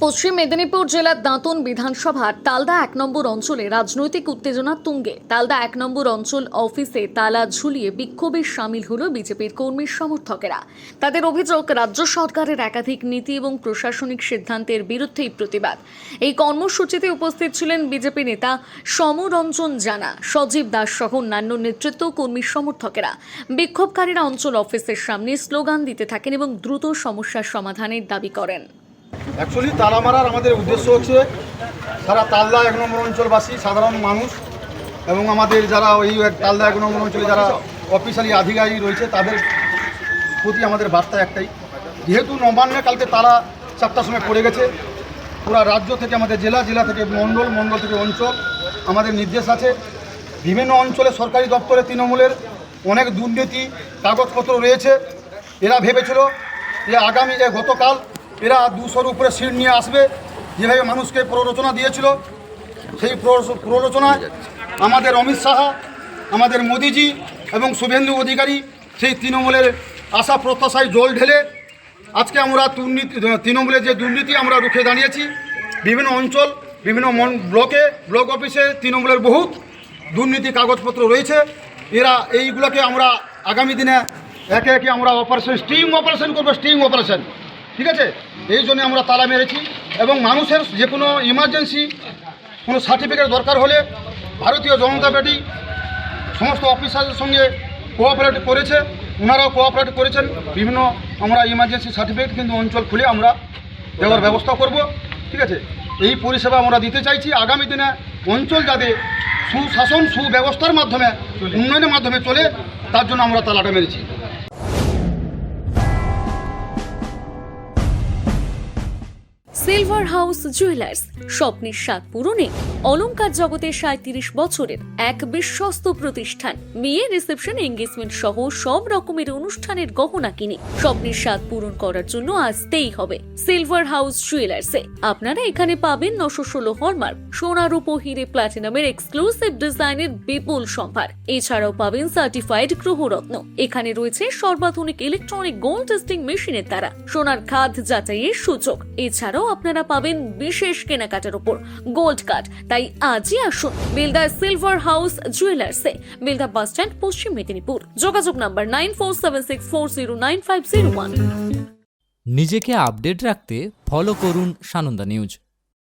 পশ্চিম মেদিনীপুর জেলার দাঁতন বিধানসভার তালদা ১ নম্বর অঞ্চলে রাজনৈতিক উত্তেজনা তুঙ্গে। তালদা ১ নম্বর অঞ্চল অফিসে তালা ঝুলিয়ে বিক্ষোভে সামিল হলো বিজেপির কর্মী সমর্থকেরা। তাদের অভিযোগ, রাজ্য সরকারের একাধিক নীতি এবং প্রশাসনিক সিদ্ধান্তের বিরুদ্ধেই প্রতিবাদ। এই কর্মসূচিতে উপস্থিত ছিলেন বিজেপি নেতা সমরঞ্জন জানা, সজীব দাস সহ অন্যান্য নেতৃত্ব কর্মী সমর্থকেরা। বিক্ষোভকারীরা অঞ্চল অফিসের সামনে স্লোগান দিতে থাকেন এবং দ্রুত সমস্যার সমাধানের দাবি করেন। অ্যাকচুয়ালি তালা মারার আমাদের উদ্দেশ্য হচ্ছে সারা তালদা ১ নম্বর অঞ্চলবাসী, সাধারণ মানুষ এবং আমাদের যারা ওই তালদা ১ নম্বর অঞ্চলে যারা অফিসিয়ালি আধিকারিক রয়েছে তাদের প্রতি আমাদের বার্তা একটাই, যেহেতু নবান্নে কালকে তালা ৪টার সময় পড়ে গেছে, পুরা রাজ্য থেকে আমাদের জেলা থেকে মণ্ডল থেকে অঞ্চল আমাদের নির্দেশ আছে। বিভিন্ন অঞ্চলে সরকারি দপ্তরে তৃণমূলের অনেক দুর্নীতি কাগজপত্র রয়েছে। এরা ভেবেছিল যে গতকাল এরা ২০০-র উপরে সিট নিয়ে আসবে, যেভাবে মানুষকে প্ররোচনা দিয়েছিল। সেই প্ররোচনায় আমাদের অমিত শাহ, আমাদের মোদিজি এবং শুভেন্দু অধিকারী সেই তৃণমূলের আশা প্রত্যাশায় জল ঢেলে আজকে আমরা তৃণমূলের যে দুর্নীতি আমরা রুখে দাঁড়িয়েছি। বিভিন্ন অঞ্চল, বিভিন্ন ব্লক অফিসে তৃণমূলের বহুত দুর্নীতি কাগজপত্র রয়েছে। এরা এইগুলোকে আমরা আগামী দিনে একে একে আমরা স্টিং অপারেশন, ঠিক আছে, এই জন্য আমরা তালা মেরেছি। এবং মানুষের যে কোনো ইমার্জেন্সি কোনো সার্টিফিকেট দরকার হলে ভারতীয় জনতা পার্টি সমস্ত অফিসারদের সঙ্গে কোঅপারেট করেছে, ওনারাও কোঅপারেট করেছেন। বিভিন্ন আমরা ইমার্জেন্সি সার্টিফিকেট কিন্তু অঞ্চল খুলে আমরা দেওয়ার ব্যবস্থা করব, ঠিক আছে। এই পরিষেবা আমরা দিতে চাইছি। আগামী দিনে অঞ্চল যাতে সুশাসন সুব্যবস্থার মাধ্যমে উন্নয়নের মাধ্যমে চলে, তার জন্য আমরা তালাটা মেরেছি। সিলভার হাউস জুয়েলার্স, স্বপ্নের স্বাদ পূরণে অলংকার জগতের ৩৭ বছরের এক বিশ্বস্ত প্রতিষ্ঠান। বিয়ে, রিসেপশন, এঙ্গেজমেন্ট সহ সব রকমের অনুষ্ঠানের গহনা কিনে স্বপ্নের স্বাদ পূরণ করার জন্য আসতেই হবে সিলভার হাউস জুয়েলার্সে। আপনারা এখানে পাবেন ৯১৬ হলমার্ক, সোনা, রূপো, হিরে, প্লাটিনামের এক্সক্লুসিভ ডিজাইনের বিপুল সম্ভার। এছাড়াও পাবেন সার্টিফাইড গ্রহরত্ন। এখানে রয়েছে সর্বাধুনিক ইলেকট্রনিক গোল্ড টেস্টিং মেশিনের দ্বারা সোনার খাদ যাচাইয়ের সুযোগ। এছাড়াও আপনারা পাবেন বিশেষ কেনাকাটার উপর গোল্ড কার্ড। তাই আজই আসুন বেলদা সিলভার হাউস জুয়েলার্সে, বেলদা বাস স্ট্যান্ড, পশ্চিম মেদিনীপুর। যোগাযোগ নাম্বার 9476409501। নিজেকে আপডেট রাখতে ফলো করুন সানন্দা নিউজ।